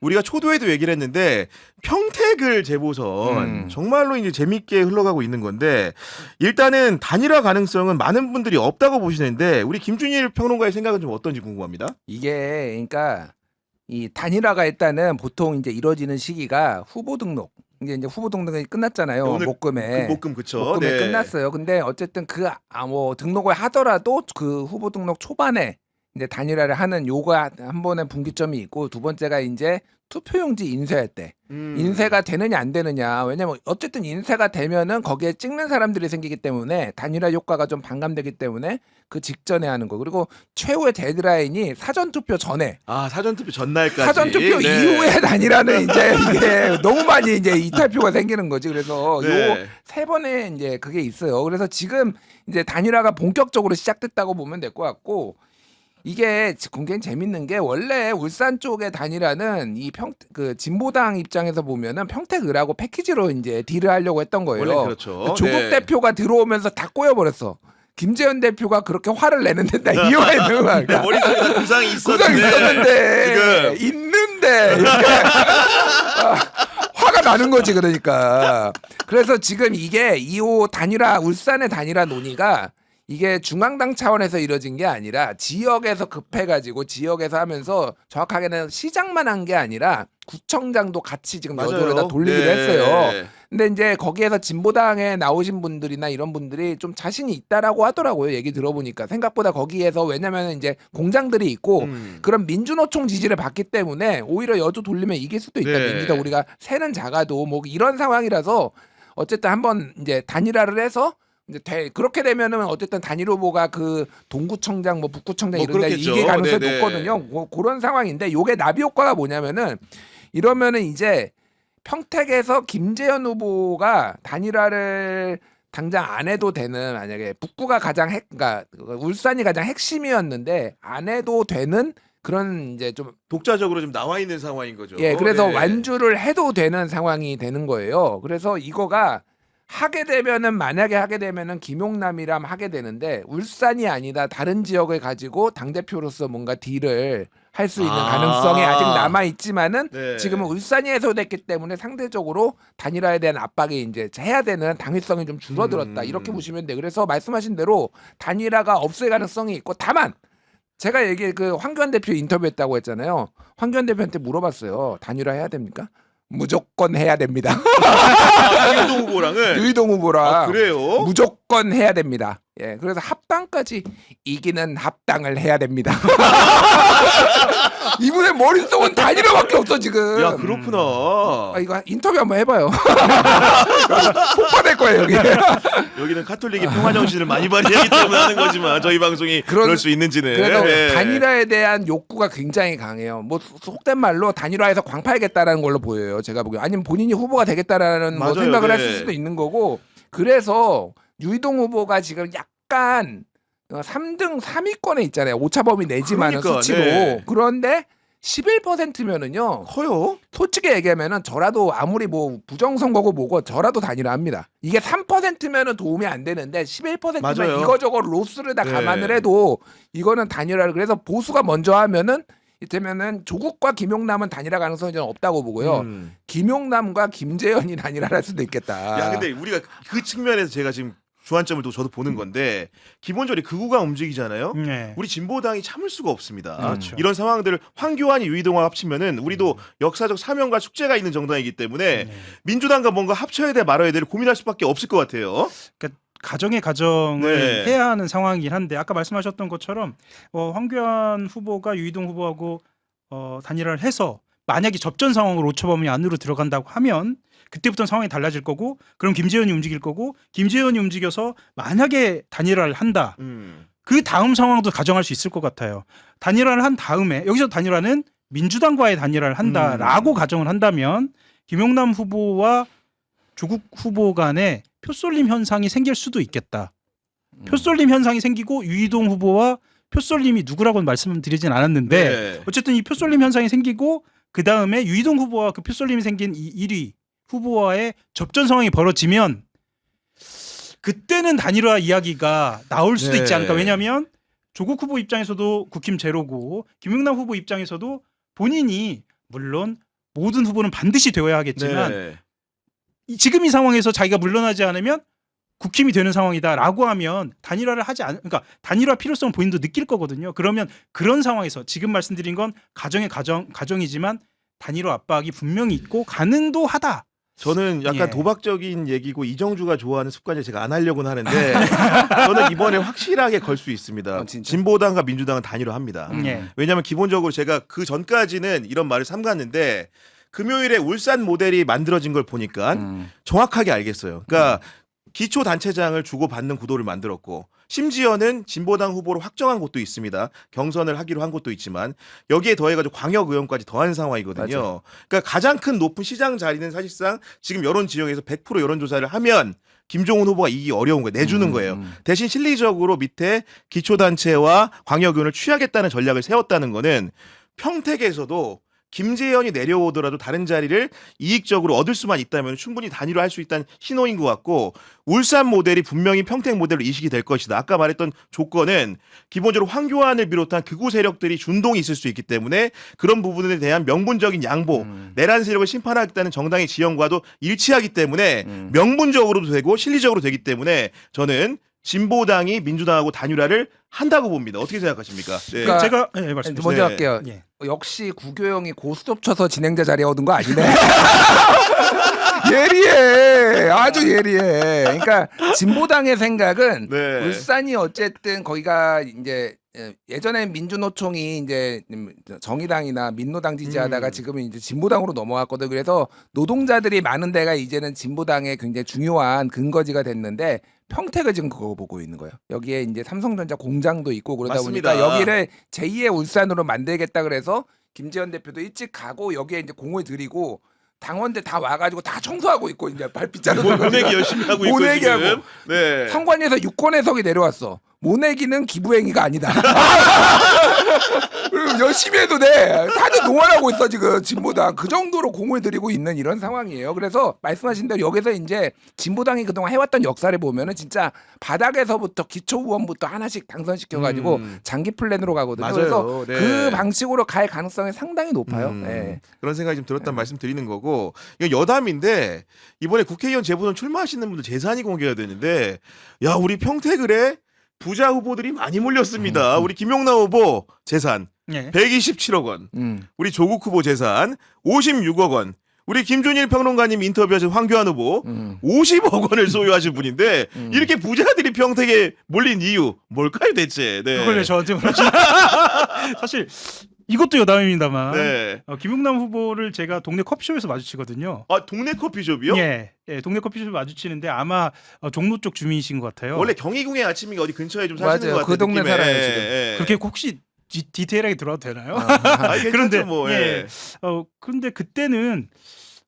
우리가 초도에도 얘기를 했는데 평택을 재보선 정말로 이제 재밌게 흘러가고 있는 건데 일단은 단일화 가능성은 많은 분들이 없다고 보시는데 우리 김준일 평론가의 생각은 좀 어떤지 궁금합니다. 이게 그러니까 이 단일화가 일단은 보통 이제 이루어지는 시기가 후보 등록. 이제 후보 등록이 끝났잖아요. 오늘 목금에. 목금 그쵸. 목금에 네. 끝났어요. 근데 어쨌든 뭐 등록을 하더라도 그 후보 등록 초반에 이제 단일화를 하는 요가 한 번의 분기점이 있고 두 번째가 이제 투표용지 인쇄할 때 인쇄가 되느냐 안 되느냐. 왜냐면 어쨌든 인쇄가 되면은 거기에 찍는 사람들이 생기기 때문에 단일화 효과가 좀 반감되기 때문에 그 직전에 하는 거. 그리고 최후의 데드라인이 사전 투표 전에. 아 사전투표 전날까지. 사전 투표 네. 이후에 단일화는 이제 이게 너무 많이 이제 이탈표가 생기는 거지. 그래서 네. 요 세 번에 이제 그게 있어요. 그래서 지금 이제 단일화가 본격적으로 시작됐다고 보면 될 것 같고 이게 굉장히 재밌는 게 원래 울산 쪽의 단일화는 그 진보당 입장에서 보면은 평택을하고 패키지로 이제 딜을 하려고 했던 거예요. 원래 그렇죠. 조국 네. 대표가 들어오면서 다 꼬여버렸어. 김재현 대표가 그렇게 화를 내는데 나 이유가 있는 거야. 그러니까 머릿속에 구상이 구상 있었는데 있는데 이렇게 화가 나는 거지. 그러니까 그래서 지금 이게 2호 단일화 울산의 단일화 논의가 이게 중앙당 차원에서 이루어진 게 아니라 지역에서 급해가지고 지역에서 하면서 정확하게는 시장만 한 게 아니라 구청장도 같이 지금 여도를 다 돌리기로 네. 했어요. 근데 이제 거기에서 진보당에 나오신 분들이나 이런 분들이 좀 자신이 있다라고 하더라고요. 얘기 들어보니까 생각보다 거기에서 왜냐면 이제 공장들이 있고 그런 민주노총 지지를 받기 때문에 오히려 여도 돌리면 이길 수도 있다. 네. 민주당 우리가 세는 작아도 뭐 이런 상황이라서 어쨌든 한번 이제 단일화를 해서 이제 그렇게 되면은 어쨌든 단일 후보가 그 동구청장 뭐 북구청장 뭐 이런 데 그렇겠죠. 이길 가능성이 네네. 높거든요. 그런 상황인데 요게 나비 효과가 뭐냐면은 이러면은 이제 평택에서 김재현 후보가 단일화를 당장 안 해도 되는 만약에 북구가 가장 그러니까 울산이 가장 핵심이었는데 안 해도 되는 그런 이제 좀 독자적으로 좀 나와 있는 상황인 거죠. 예, 그래서 네. 완주를 해도 되는 상황이 되는 거예요. 그래서 이거가 만약에 하게 되면은 김용남이랑 하게 되는데 울산이 아니다 다른 지역을 가지고 당 대표로서 뭔가 딜을 할 수 있는 가능성이 아직 남아 있지만은 네. 지금은 울산이 해소됐기 때문에 상대적으로 단일화에 대한 압박이 이제 해야 되는 당위성이 좀 줄어들었다 이렇게 보시면 돼. 그래서 말씀하신 대로 단일화가 없을 가능성이 있고 다만 제가 그 황교안 대표 인터뷰했다고 했잖아요. 황교안 대표한테 물어봤어요. 단일화 해야 됩니까? 무조건 해야 됩니다. 유이동 후보랑은 유이동 후보랑 아, 그래요? 무조건 해야 됩니다. 예, 그래서 합당까지 이기는 합당을 해야 됩니다. 이분의 머릿속은 단일화밖에 없어 지금. 야 그렇구나. 이거 인터뷰 한번 해봐요. 폭파될 거예요 여기. 여기는 카톨릭의 평화 정신을 많이 발휘하기 때문에 하는 거지만 저희 방송이 그럴 수 있는지는. 그래서 네. 단일화에 대한 욕구가 굉장히 강해요. 뭐 속된 말로 단일화해서 광파하겠다라는 걸로 보여요. 제가 보기에 아니면 본인이 후보가 되겠다라는 뭐 맞아요. 생각을 네. 했을 수도 있는 거고. 그래서 유이동 후보가 지금 약간 3등 3위권에 있잖아요. 오차범위 내지만은 그러니까, 수치로. 네. 그런데 11%면은요. 커요? 솔직히 얘기하면은 저라도 아무리 뭐 부정선거고 뭐고 저라도 단일화합니다. 이게 3%면은 도움이 안 되는데 11%면 맞아요. 이거저거 로스를 다 네. 감안을 해도 이거는 단일화를 그래서 보수가 먼저 하면은 이때면은 조국과 김용남은 단일화 가능성이 저는 없다고 보고요. 김용남과 김재현이 단일화를 할 수도 있겠다. 야 근데 우리가 그 측면에서 제가 지금 주안점을 또 저도 보는 건데 기본적으로 극우가 움직이잖아요. 네. 우리 진보당이 참을 수가 없습니다. 그렇죠. 이런 상황들을 황교안이 유이동과 합치면은 우리도 역사적 사명과 숙제가 있는 정당이기 때문에 민주당과 뭔가 합쳐야 돼 말아야 돼를 고민할 수밖에 없을 것 같아요. 그러니까 가정의 가정을 네. 해야 하는 상황이긴 한데 아까 말씀하셨던 것처럼 황교안 후보가 유이동 후보하고 단일화를 해서 만약에 접전 상황으로 오차범위 안으로 들어간다고 하면 그때부터는 상황이 달라질 거고 그럼 김재현이 움직일 거고 김재현이 움직여서 만약에 단일화를 한다. 그 다음 상황도 가정할 수 있을 것 같아요. 단일화를 한 다음에 여기서 단일화는 민주당과의 단일화를 한다라고 가정을 한다면 김용남 후보와 조국 후보 간에 표쏠림 현상이 생길 수도 있겠다. 표쏠림 현상이 생기고 유이동 후보와 표쏠림이 누구라고는 말씀드리진 않았는데 네. 어쨌든 이 표쏠림 현상이 생기고 그 다음에 유이동 후보와 그 표쏠림이 생긴 이 1위 후보와의 접전 상황이 벌어지면 그때는 단일화 이야기가 나올 수도 네. 있지 않을까. 왜냐하면 조국 후보 입장에서도 국힘 제로고 김용남 후보 입장에서도 본인이 물론 모든 후보는 반드시 되어야 하겠지만 네. 지금 이 상황에서 자기가 물러나지 않으면 국힘이 되는 상황이다라고 하면 단일화를 하지 않, 그러니까 단일화 필요성 본인도 느낄 거거든요. 그러면 그런 상황에서 지금 말씀드린 건 가정이지만 단일화 압박이 분명히 있고 가능도 하다. 저는 약간 예. 도박적인 얘기고 이정주가 좋아하는 습관을 제가 안 하려고는 하는데 저는 이번에 확실하게 걸 수 있습니다. 진짜? 진보당과 민주당은 단일화합니다. 예. 왜냐하면 기본적으로 제가 그 전까지는 이런 말을 삼갔는데 금요일에 울산 모델이 만들어진 걸 보니까 정확하게 알겠어요. 그러니까 기초 단체장을 주고받는 구도를 만들었고 심지어는 진보당 후보로 확정한 곳도 있습니다. 경선을 하기로 한 곳도 있지만 여기에 더해가지고 광역의원까지 더한 상황이거든요. 맞아요. 그러니까 가장 큰 높은 시장 자리는 사실상 지금 여론 지형에서 100% 여론조사를 하면 김종훈 후보가 이기기 어려운 거예요. 내주는 거예요. 대신 실리적으로 밑에 기초단체와 광역의원을 취하겠다는 전략을 세웠다는 거는 평택에서도 김재현이 내려오더라도 다른 자리를 이익적으로 얻을 수만 있다면 충분히 단일화할 수 있다는 신호인 것 같고 울산 모델이 분명히 평택 모델로 이식이 될 것이다. 아까 말했던 조건은 기본적으로 황교안을 비롯한 극우 세력들이 준동이 있을 수 있기 때문에 그런 부분에 대한 명분적인 양보, 내란 세력을 심판하겠다는 정당의 지형과도 일치하기 때문에 명분적으로도 되고 실리적으로 되기 때문에 저는 진보당이 민주당하고 단일화를 한다고 봅니다. 어떻게 생각하십니까? 네. 그러니까 제가 말씀드릴게요. 먼저 네. 할게요. 예. 역시 구교영이 고스톱 쳐서 진행자 자리 얻은 거 아니네. 예리해. 아주 예리해. 그러니까 진보당의 생각은 네. 울산이 어쨌든 거기가 이제 예전에 민주노총이 이제 정의당이나 민노당 지지하다가 지금은 이제 진보당으로 넘어왔거든. 그래서 노동자들이 많은 데가 이제는 진보당의 굉장히 중요한 근거지가 됐는데 평택을 지금 그거 보고 있는 거예요. 여기에 이제 삼성전자 공장도 있고 그러다 맞습니다. 보니까 여기를 제2의 울산으로 만들겠다 그래서 김재현 대표도 일찍 가고 여기에 이제 공을 들이고 당원들 다 와가지고 다 청소하고 있고 이제 발빛 자르고 모내기 열심히 하고 있고 모내기 지금. 하고. 네. 선관위에서 유권 해석이 내려왔어. 모내기는 기부행위가 아니다. 그리고 열심히 해도 돼. 다들 노안하고 있어 지금 진보당. 그 정도로 공을 들이고 있는 이런 상황이에요. 그래서 말씀하신 대로 여기서 이제 진보당이 그동안 해왔던 역사를 보면은 진짜 바닥에서부터 기초 의원부터 하나씩 당선시켜가지고 장기 플랜으로 가거든요. 맞아요. 그래서 네. 그 방식으로 갈 가능성이 상당히 높아요. 네. 그런 생각이 좀 들었단 말씀 드리는 거고 이거 여담인데 이번에 국회의원 재보선 출마하시는 분들 재산이 공개가 되는데 야 우리 평택을에 부자 후보들이 많이 몰렸습니다. 우리 김용남 후보 재산 예. 127억 원, 우리 조국 후보 재산 56억 원, 우리 김준일 평론가님 인터뷰하신 황교안 후보 50억 원을 소유하신 분인데 이렇게 부자들이 평택에 몰린 이유 뭘까요 대체? 네. 그걸 왜 저한테 물어보시죠? 사실 이것도 여담입니다만 네. 김용남 후보를 제가 동네 커피숍에서 마주치거든요. 아 동네 커피숍이요? 예, 동네 커피숍 마주치는데 아마 종로 쪽 주민이신 것 같아요. 원래 경희궁의 아침인가 어디 근처에 좀 사시는 맞아요. 것 같아요. 그 동네 느낌에. 살아요, 지금. 예. 그렇게 혹시 디테일하게 들어도 되나요? 그런데 그런데 뭐, 예. 예. 그런데 그때는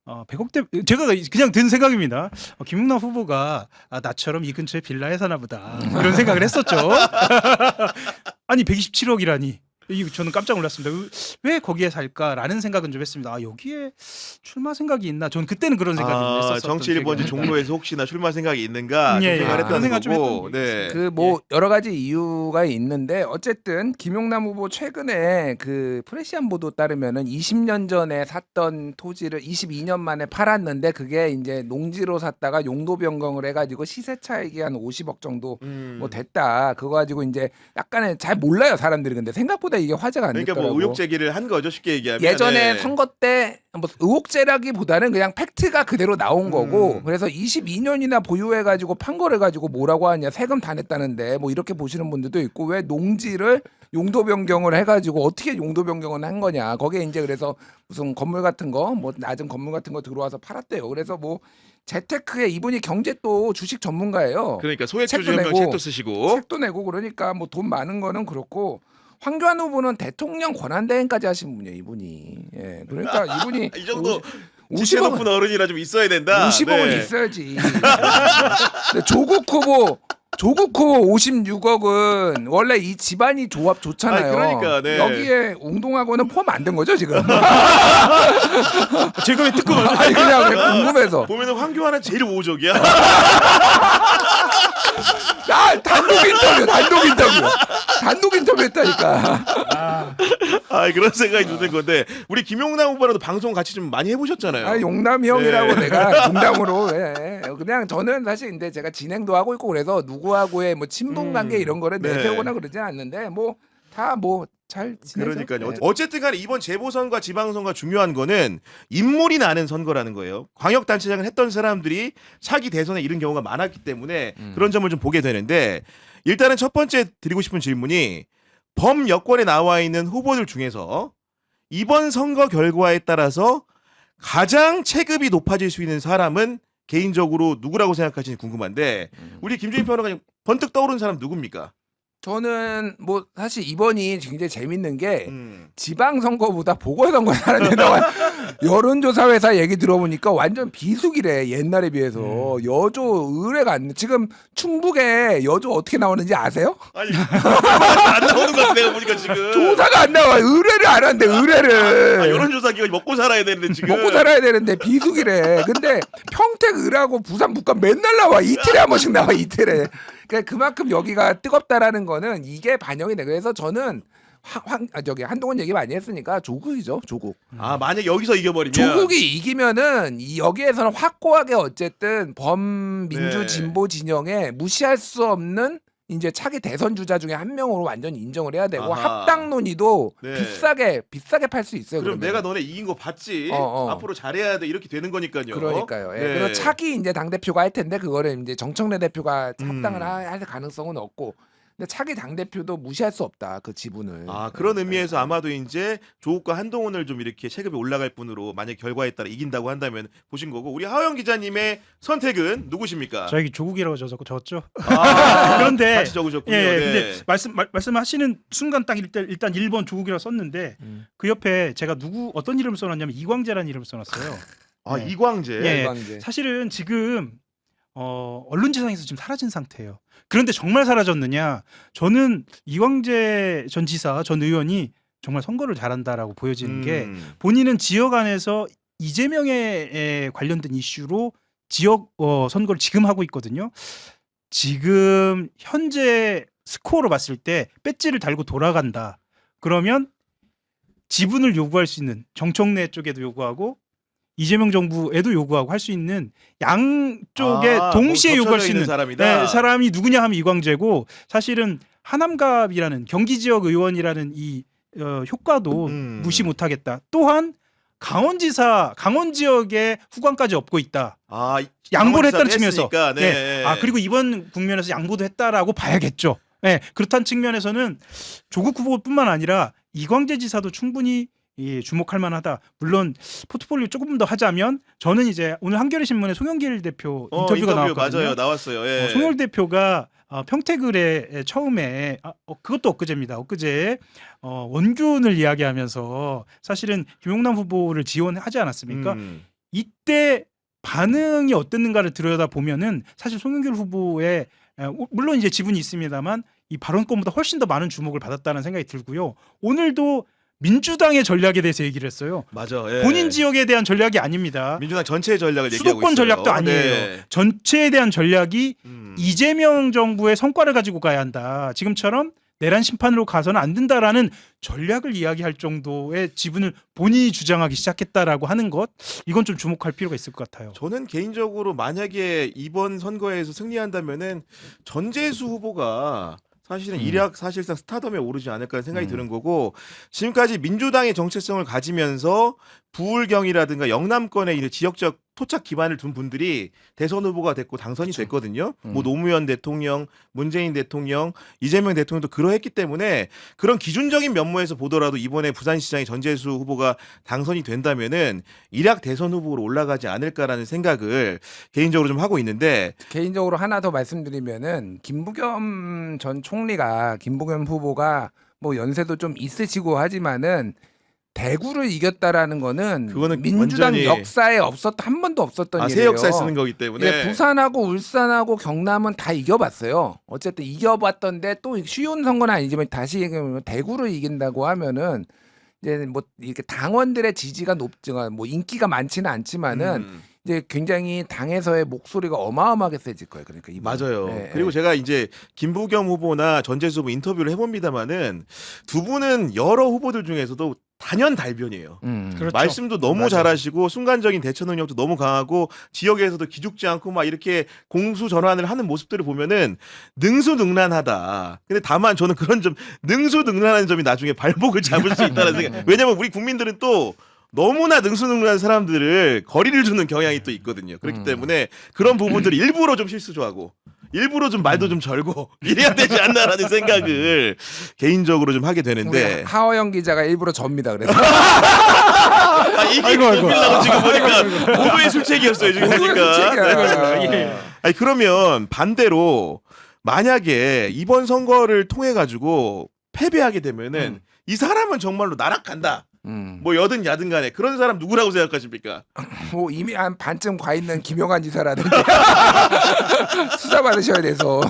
100억대 제가 그냥 든 생각입니다. 김용남 후보가 나처럼 이 근처에 빌라에 사나 보다 그런 생각을 했었죠. 아니 127억이라니. 이거 저는 깜짝 놀랐습니다. 왜 거기에 살까라는 생각은 좀 했습니다. 여기에 출마 생각이 있나? 저는 그때는 그런 생각이 했었어요. 정치 1번지 종로에서 혹시나 출마 생각이 있는가 예, 생각을 예. 그런 했다는 생각 좀 거고. 했던 게 네. 있어요. 그 뭐 여러 가지 이유가 있는데 어쨌든 김용남 후보 최근에 그 프레시안 보도 따르면은 20년 전에 샀던 토지를 22년 만에 팔았는데 그게 이제 농지로 샀다가 용도 변경을 해가지고 시세 차익이 한 50억 정도 뭐 됐다. 그거 가지고 이제 약간의 잘 몰라요 사람들이 근데 생각보다 이게 화제가 안 그러니까 됐더라고. 뭐 의혹 제기를 한 거죠 쉽게 얘기하면. 예전에 네. 선거 때 뭐 의혹제라기보다는 그냥 팩트가 그대로 나온 거고 그래서 22년이나 보유해가지고 판 거를 가지고 뭐라고 하냐 세금 다 냈다는데 뭐 이렇게 보시는 분들도 있고 왜 농지를 용도 변경을 해가지고 어떻게 용도 변경을 한 거냐 거기에 이제 그래서 무슨 건물 같은 거 뭐 낮은 건물 같은 거 들어와서 팔았대요. 그래서 뭐 재테크에 이분이 경제 또 주식 전문가예요. 그러니까 소액주 책도 증명 내고, 책도 쓰시고. 책도 내고 그러니까 뭐 돈 많은 거는 그렇고 황교안 후보는 대통령 권한대행까지 하신 분이에요, 이분이. 예, 그러니까 이분이 이 정도 50억 지체 높은 어른이라 좀 있어야 된다. 50억은 네. 있어야지. 근데 조국 후보 56억은 원래 이 집안이 조합 좋잖아요. 그러니까, 네. 여기에 웅동하고는 포함 안 된 거죠 지금. 제가 왜 듣고 말아요? 아니 그냥 궁금해서. 보면은 황교안은 제일 우호적이야. 단독 인터뷰했다니까. 아 그런 생각이 드는 건데 우리 김용남 후보라도 방송 같이 좀 많이 해보셨잖아요. 아, 용남이 형이라고 네. 내가 농담으로 그냥 저는 사실 근데 제가 진행도 하고 있고 그래서 누구하고의 뭐 친분 관계 이런 거를 네. 내세우거나 그러진 않는데 뭐 다 뭐 잘 지내죠. 그러니까요. 네. 어쨌든 간에 이번 재보선과 지방선거 중요한 거는 인물이 나는 선거라는 거예요. 광역단체장을 했던 사람들이 차기 대선에 이른 경우가 많았기 때문에 그런 점을 좀 보게 되는데 일단은 첫 번째 드리고 싶은 질문이 범여권에 나와 있는 후보들 중에서 이번 선거 결과에 따라서 가장 체급이 높아질 수 있는 사람은 개인적으로 누구라고 생각하시는지 궁금한데 우리 김준일 평론가님 번뜩 떠오르는 사람 누굽니까? 저는 뭐 사실 이번이 굉장히 재밌는 게 음. 지방선거보다 보궐선거 하는 데다가 여론조사 회사 얘기 들어보니까 완전 비수기래 옛날에 비해서 여조 의뢰가 안 지금 충북에 여조 어떻게 나오는지 아세요? 아니 안 나오는 것 같아 내가 보니까 지금 조사가 안 나와. 의뢰를 안 한대. 의뢰를. 여론조사 기관이 먹고 살아야 되는데 지금 먹고 살아야 되는데 비수기래. 근데 평택 의뢰하고 부산 북한 맨날 나와. 이틀에 한 번씩 나와. 이틀에. 그러니까 그만큼 여기가 뜨겁다라는 거는 이게 반영이 돼. 그래서 저는 한동훈 얘기 많이 했으니까 조국이죠. 조국. 아 만약 여기서 이겨버리면 조국이 이기면은 여기에서는 확고하게 어쨌든 범민주 네. 진보 진영에 무시할 수 없는 이제 차기 대선 주자 중에 한 명으로 완전히 인정을 해야 되고 아하. 합당 논의도 네. 비싸게 팔 수 있어요. 그럼 그러면. 내가 너네 이긴 거 봤지 앞으로 잘해야 돼 이렇게 되는 거니까요. 그러니까요. 예. 네. 그리고 차기 이제 당 대표가 할 텐데 그거를 이제 정청래 대표가 합당을 음. 할 가능성은 없고. 근데 차기 당 대표도 무시할 수 없다 그 지분을. 아 그런 의미에서 아마도 이제 조국과 한동훈을 좀 이렇게 체급이 올라갈 분으로 만약 결과에 따라 이긴다고 한다면 보신 거고 우리 하영 기자님의 선택은 누구십니까? 저기 조국이라고 적었죠. 아, 그런데 같이 적으셨군요. 예, 네. 근데 말씀하시는 순간 딱 일단 1번 조국이라고 썼는데 그 옆에 제가 어떤 이름을 써놨냐면 이광재라는 이름을 써놨어요. 아 네. 이광재. 예. 이광재. 사실은 지금 언론지상에서 지금 사라진 상태예요. 그런데 정말 사라졌느냐? 저는 이광재 전 지사, 전 의원이 정말 선거를 잘한다라고 보여지는 게 본인은 지역 안에서 이재명에 관련된 이슈로 지역 선거를 지금 하고 있거든요. 지금 현재 스코어로 봤을 때 배지를 달고 돌아간다. 그러면 지분을 요구할 수 있는 정청래 쪽에도 요구하고 이재명 정부에도 요구하고 할 수 있는 양쪽에 동시에 뭐 요구할 수 있는 사람이다. 사람이 누구냐 하면 이광재고 사실은 하남갑이라는 경기 지역 의원이라는 이 효과도 무시 못하겠다. 또한 강원지사 강원 지역에 후광까지 업고 있다. 아 양보를 했다는 측면에서. 했으니까, 네. 그리고 이번 국면에서 양보도 했다라고 봐야겠죠. 네, 그렇다는 측면에서는 조국 후보뿐만 아니라 이광재 지사도 충분히 주목할 만하다. 물론 포트폴리오 조금 더 하자면 저는 이제 오늘 한겨레 신문에 송영길 대표 인터뷰가 나왔거든요. 맞아요, 나왔어요. 예. 송영길 대표가 평택을에 처음에 그것도 엊그제입니다. 엊그제 원균을 이야기하면서 사실은 김용남 후보를 지원하지 않았습니까? 이때 반응이 어땠는가를 들여다 보면은 사실 송영길 후보의 물론 이제 지분이 있습니다만 이 발언권보다 훨씬 더 많은 주목을 받았다는 생각이 들고요. 오늘도 민주당의 전략에 대해서 얘기를 했어요. 맞아. 예. 본인 지역에 대한 전략이 아닙니다. 민주당 전체의 전략을 얘기하고 수도권 있어요. 전략도 아니에요. 네. 전체에 대한 전략이 이재명 정부의 성과를 가지고 가야 한다. 지금처럼 내란 심판으로 가서는 안 된다라는 전략을 이야기할 정도의 지분을 본인이 주장하기 시작했다라고 하는 것, 이건 좀 주목할 필요가 있을 것 같아요. 저는 개인적으로 만약에 이번 선거에서 승리한다면은 전재수 후보가 사실은 일약 사실상 스타덤에 오르지 않을까 생각이 드는 거고 지금까지 민주당의 정체성을 가지면서 부울경이라든가 영남권의 이제 지역적 토착 기반을 둔 분들이 대선 후보가 됐고 당선이 됐거든요. 뭐 노무현 대통령, 문재인 대통령, 이재명 대통령도 그러했기 때문에 그런 기준적인 면모에서 보더라도 이번에 부산시장의 전재수 후보가 당선이 된다면은 일약 대선 후보로 올라가지 않을까라는 생각을 개인적으로 좀 하고 있는데 개인적으로 하나 더 말씀드리면은 김부겸 전 총리가 김부겸 후보가 뭐 연세도 좀 있으시고 하지만은 대구를 이겼다라는 거는 그거는 민주당 완전히 역사에 한 번도 없었던 일이에요. 새 역사에 쓰는 거기 때문에 예, 부산하고 울산하고 경남은 다 이겨봤어요. 어쨌든 이겨봤던데 또 쉬운 선거는 아니지만 다시 얘기하면 대구를 이긴다고 하면은 이제 뭐 이렇게 당원들의 지지가 높지가 뭐 인기가 많지는 않지만은 이제 굉장히 당에서의 목소리가 어마어마하게 세질 거예요. 그러니까 이번. 맞아요. 예, 그리고 예. 제가 이제 김부겸 후보나 전재수 후보 인터뷰를 해봅니다만은 두 분은 여러 후보들 중에서도 단연달변이에요. 그렇죠. 말씀도 너무 맞아요. 잘하시고 순간적인 대처 능력도 너무 강하고 지역에서도 기죽지 않고 막 이렇게 공수전환을 하는 모습들을 보면은 능수능란하다. 근데 다만 저는 그런 점 능수능란한 점이 나중에 발목을 잡을 수 있다는 생각. 왜냐면 우리 국민들은 또 너무나 능수능란한 사람들을 거리를 두는 경향이 또 있거든요. 그렇기 때문에 그런 부분들을 일부러 좀 실수하고 일부러 좀 말도 좀 절고 이래야 되지 않나라는 생각을 개인적으로 좀 하게 되는데 우리 하어영 기자가 일부러 접니다. 그래서 이게 아이고, 아이고. 웃기려고 지금 보니까 모두의 술책이었어요 지금 보니까. 예. 아니 그러면 반대로 만약에 이번 선거를 통해 가지고 패배하게 되면은 이 사람은 정말로 나락간다. 뭐 여든 야든 간에 그런 사람 누구라고 생각하십니까? 뭐 이미 한 반쯤 가 있는 김영환 지사라든지 수사 받으셔야 돼서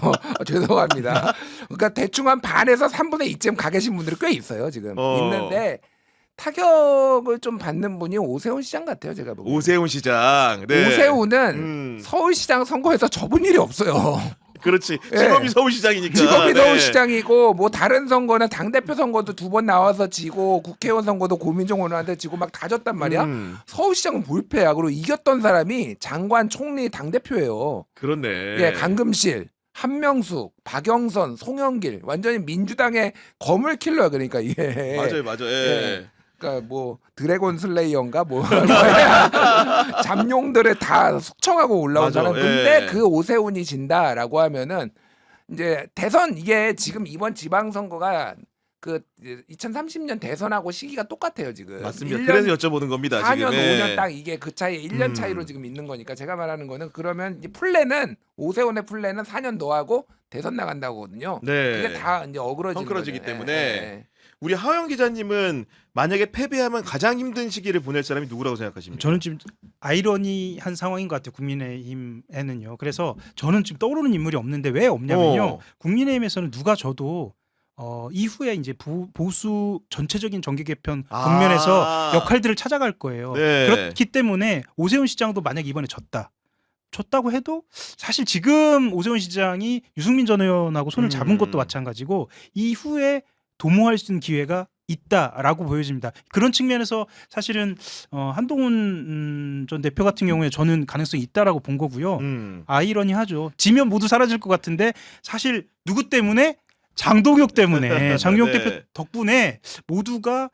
죄송합니다. 그러니까 대충 한 반에서 3분의 2쯤 가 계신 분들이 꽤 있어요 지금. 있는데 타격을 좀 받는 분이 오세훈 시장 같아요 제가 보기엔. 오세훈 시장. 네. 오세훈은 서울시장 선거에서 접은 일이 없어요. 그렇지. 예. 직업이 서울시장이니까. 직업이 네. 서울시장이고 뭐 다른 선거는 당대표 선거도 2번 나와서 지고 국회의원 선거도 고민정 의원한테 지고 막 다 졌단 말이야. 서울시장은 불패야. 그리고 이겼던 사람이 장관, 총리, 당대표예요. 그렇네. 예, 강금실, 한명숙, 박영선, 송영길 완전히 민주당의 거물 킬러야 그러니까 이게. 맞아요. 예. 예. 그러니까 뭐 드래곤 슬레이어인가 뭐 잠룡들을 다 숙청하고 올라온 맞아, 사람. 예. 근데 그 오세훈이 진다라고 하면은 이제 대선 이게 지금 이번 지방선거가 그 2030년 대선하고 시기가 똑같아요 지금. 맞습니다. 1년, 그래서 여쭤보는 겁니다. 4년, 지금. 예. 5년 딱 이게 그 차이에 1년 차이로 지금 있는 거니까 제가 말하는 거는 그러면 이제 플랜은 오세훈의 플랜은 4년 더 하고 대선 나간다거든요. 네. 그게 다 이제 어그러지는 헝클어지기 거죠. 때문에. 예. 우리 하영 기자님은 만약에 패배하면 가장 힘든 시기를 보낼 사람이 누구라고 생각하십니까? 저는 지금 아이러니한 상황인 것 같아요. 국민의힘에는요. 그래서 저는 지금 떠오르는 인물이 없는데 왜 없냐면요. 국민의힘에서는 누가 져도 이후에 이제 보수 전체적인 정계 개편 국면에서 역할들을 찾아갈 거예요. 네. 그렇기 때문에 오세훈 시장도 만약 이번에 졌다고 해도 사실 지금 오세훈 시장이 유승민 전 의원하고 손을 잡은 것도 마찬가지고 이후에 도모할 수 있는 기회가 있다라고 보여집니다. 그런 측면에서 사실은 한동훈 전 대표 같은 경우에 저는 가능성이 있다라고 본 거고요. 아이러니하죠. 지면 모두 사라질 것 같은데 사실 누구 때문에? 장동혁 때문에 장동혁 네. 대표 덕분에 모두가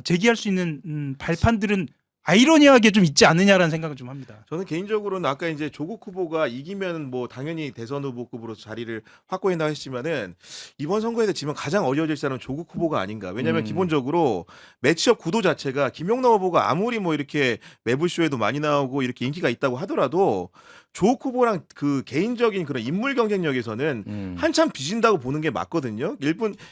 제기할 수 있는 발판들은 아이러니하게 좀 있지 않느냐라는 생각을 좀 합니다. 저는 개인적으로는 아까 이제 조국 후보가 이기면 뭐 당연히 대선 후보급으로 자리를 확보한다 했지만은 이번 선거에서 지면 가장 어려워질 사람은 조국 후보가 아닌가. 왜냐하면 기본적으로 매치업 구도 자체가 김용남 후보가 아무리 뭐 이렇게 매불쇼에도 많이 나오고 이렇게 인기가 있다고 하더라도 조국 후보랑 그 개인적인 그런 인물 경쟁력에서는 한참 뒤진다고 보는 게 맞거든요.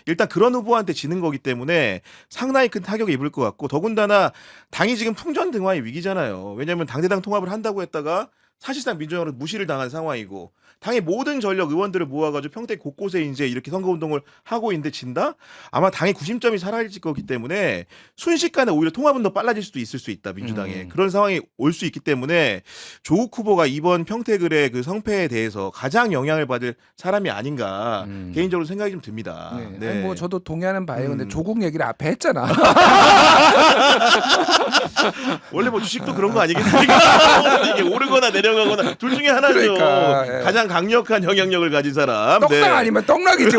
일단 그런 후보한테 지는 거기 때문에 상당히 큰 타격을 입을 것 같고 더군다나 당이 지금 풍전등화의 위기잖아요. 왜냐하면 당대당 통합을 한다고 했다가 사실상 민주당으로 무시를 당한 상황이고 당의 모든 전력 의원들을 모아가지고 평택 곳곳에 이제 이렇게 선거운동을 하고 있는데 진다? 아마 당의 구심점이 사라질 거기 때문에 순식간에 오히려 통합은 더 빨라질 수도 있을 수 있다 민주당에 그런 상황이 올 수 있기 때문에 조국 후보가 이번 평택을의 그 성패에 대해서 가장 영향을 받을 사람이 아닌가 개인적으로 생각이 좀 듭니다. 네. 네. 아니, 뭐 저도 동의하는 바예요. 근데 조국 얘기를 앞에 했잖아. 원래 뭐 주식도 그런 거 아니겠습니까? 이게 오르거나 내려가거나 둘 중에 하나죠. 그러니까, 예. 가장 강력한 영향력을 가진 사람. 떡상 네. 아니면 떡락이죠.